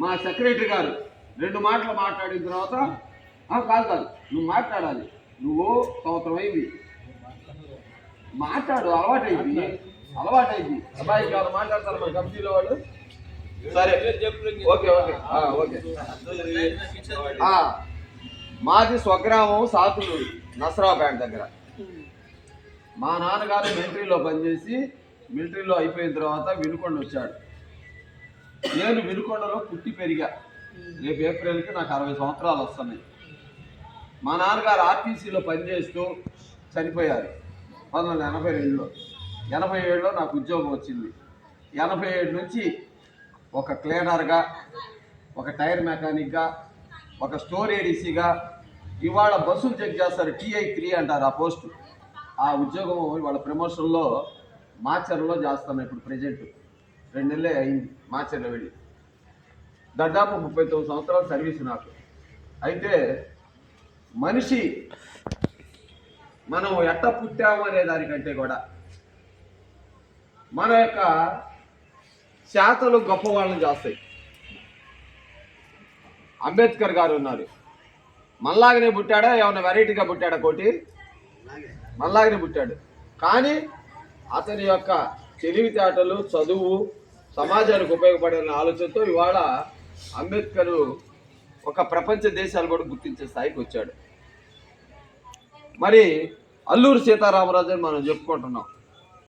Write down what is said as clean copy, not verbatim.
మా సెక్రటరీ గారు 2 మాటలు మాట్లాడిన తర్వాత కాదు నువ్వు మాట్లాడాలి, నువ్వు సంవత్సరం అయింది మాట్లాడు, అలవాటైంది అబ్బాయికి వాళ్ళు మాట్లాడతారు మన కంపెనీలో వాళ్ళు. సరే ఓకే ఓకే ఓకే. మాది స్వగ్రామం సాతులూరు, నసరావుపేట దగ్గర. మా నాన్నగారు మిలిటరీలో పనిచేసి మిలిటరీలో అయిపోయిన తర్వాత వినుకొండ వచ్చాడు. నేను వినుకొండలో పుట్టి పెరిగా. రేపు ఏప్రిల్కి నాకు 60 సంవత్సరాలు వస్తున్నాయి. మా నాన్నగారు ఆర్టీసీలో పనిచేస్తూ చనిపోయారు 1982లో. 87లో నాకు ఉద్యోగం వచ్చింది. 87 నుంచి ఒక క్లీనర్గా, ఒక టైర్ మెకానిక్గా, ఒక స్టోర్ ఏడీసీగా, ఇవాళ బస్సులు చెక్ చేస్తారు TI3 అంటారు ఆ పోస్టు. ఆ ఉద్యోగం ఇవాళ ప్రమోషన్లో మాచర్లో చేస్తాను. ఇప్పుడు ప్రజెంట్ 2 నెలలే అయింది మాచర్లో వెళ్ళి. దాదాపు 39 సంవత్సరాల సర్వీస్ నాకు. అయితే మనిషి మనం ఎట్ట పుట్టాము అనే దానికంటే కూడా మన యొక్క శాతలు గొప్ప వాళ్ళని చేస్తాయి. అంబేద్కర్ గారు ఉన్నారు, మనలాగనే పుట్టాడా, ఏమైనా వెరైటీగా పుట్టాడా? కోటి మనలాగనే పుట్టాడు. కానీ అతని యొక్క తెలివితేటలు, చదువు, సమాజానికి ఉపయోగపడే ఆలోచనతో ఇవాళ అంబేద్కర్ ఒక ప్రపంచ దేశాలు కూడా గుర్తించే స్థాయికి వచ్చాడు. మరి అల్లూరి సీతారామరాజు అని మనం చెప్పుకుంటున్నాం.